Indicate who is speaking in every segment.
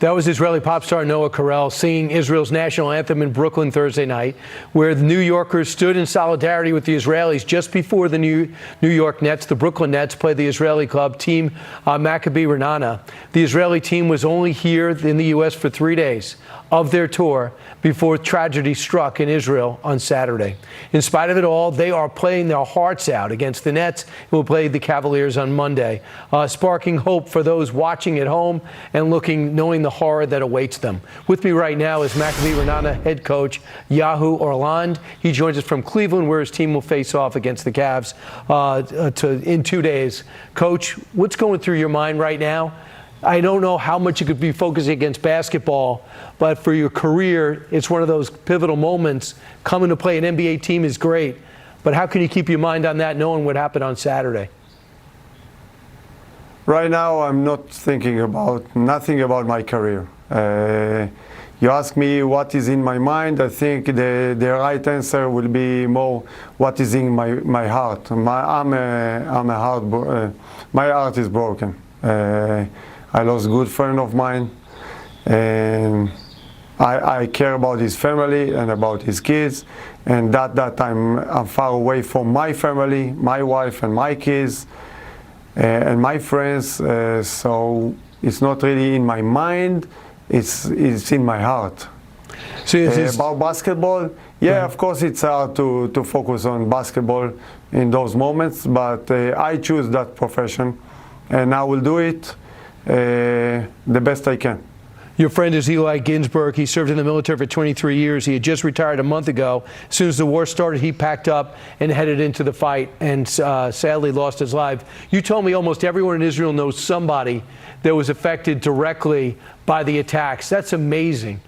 Speaker 1: That was Israeli pop star Noah Carell singing Israel's national anthem in Brooklyn Thursday night, where the New Yorkers stood in solidarity with the Israelis just before the New York Nets, the Brooklyn Nets, played the Israeli club team Maccabi Ra'anana. The Israeli team was only here in the U.S. for 3 days of their tour before tragedy struck in Israel on Saturday. In spite of it all, they are playing their hearts out against the Nets, who will play the Cavaliers on Monday, sparking hope for those watching at home and knowing the horror that awaits them. With me right now is Maccabi Ra'anana head coach Yehu Orland. He joins us from Cleveland, where his team will face off against the Cavs in 2 days. Coach, what's going through your mind right now? I don't know how much you could be focusing against basketball, but for your career, it's one of those pivotal moments. Coming to play an NBA team is great, but how can you keep your mind on that, knowing what happened on Saturday?
Speaker 2: Right now, I'm not thinking about nothing about my career. You ask me what is in my mind, I think the right answer will be more what is in my heart. My heart is broken. I lost a good friend of mine, and I care about his family and about his kids, and that I'm far away from my family, my wife and my kids, and my friends, so it's not really in my mind, it's in my heart.
Speaker 1: So
Speaker 2: about basketball, yeah, of course it's hard to focus on basketball in those moments, but I choose that profession, and I will do it the best I can.
Speaker 1: Your friend is Eli Ginsberg. He served in the military for 23 years. He had just retired a month ago. As soon as the war started, he packed up and headed into the fight and sadly lost his life. You told me almost everyone in Israel knows somebody that was affected directly by the attacks. That's amazing.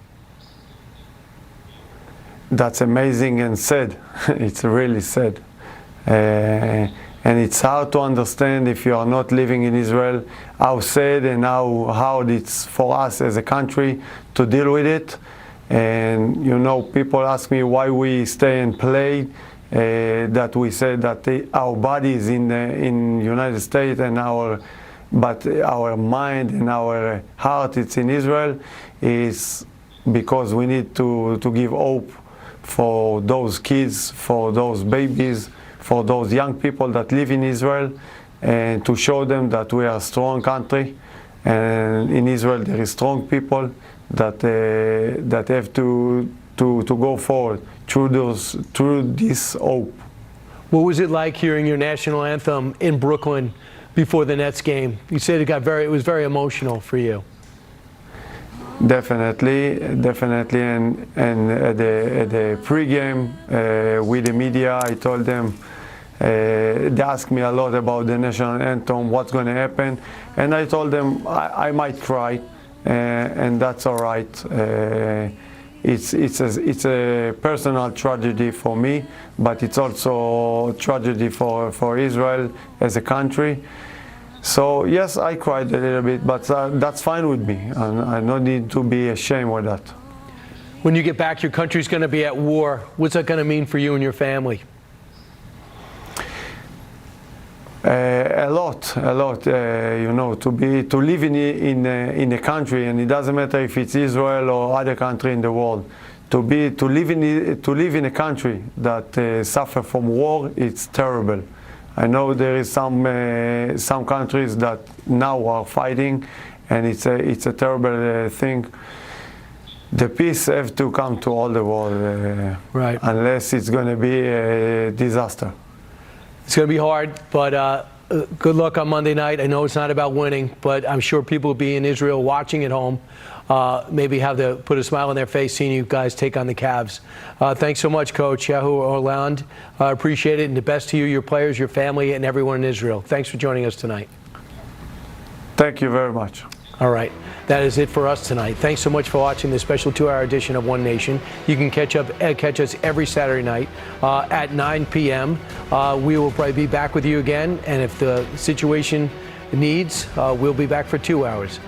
Speaker 2: That's amazing and sad. It's really sad. And it's hard to understand if you are not living in Israel, how sad and how hard it's for us as a country to deal with it. And you know, people ask me why we stay and play, that we say that our body is in United States and but our mind and our heart it's in Israel, is because we need to give hope for those kids, for those babies, for those young people that live in Israel, and to show them that we are a strong country, and in Israel there is strong people that have to go forward through this hope.
Speaker 1: What was it like hearing your national anthem in Brooklyn before the Nets game? You said it was very emotional for you.
Speaker 2: Definitely, and at the pregame with the media, I told them, they asked me a lot about the national anthem, what's going to happen, and I told them I might cry, and that's all right. It's a personal tragedy for me, but it's also a tragedy for Israel as a country. So yes, I cried a little bit, but that's fine with me, and I don't need to be ashamed with that.
Speaker 1: When you get back, your country's going to be at war. What's that going to mean for you and your family?
Speaker 2: A lot. You know, to live in a country, and it doesn't matter if it's Israel or other country in the world. To live in a country that suffer from war, it's terrible. I know there is some countries that now are fighting, and it's a terrible thing. The peace have to come to all the world,
Speaker 1: right?
Speaker 2: Unless it's going to be a disaster.
Speaker 1: It's going to be hard, but good luck on Monday night. I know it's not about winning, but I'm sure people will be in Israel watching at home. Maybe put a smile on their face seeing you guys take on the Cavs. Thanks so much, Coach Yehu Orland. Appreciate it, and the best to you, your players, your family, and everyone in Israel. Thanks for joining us tonight.
Speaker 2: Thank you very much.
Speaker 1: All right. That is it for us tonight. Thanks so much for watching this special 2-hour edition of One Nation. You can catch us every Saturday night at 9 p.m. We will probably be back with you again, and if the situation needs, we'll be back for 2 hours.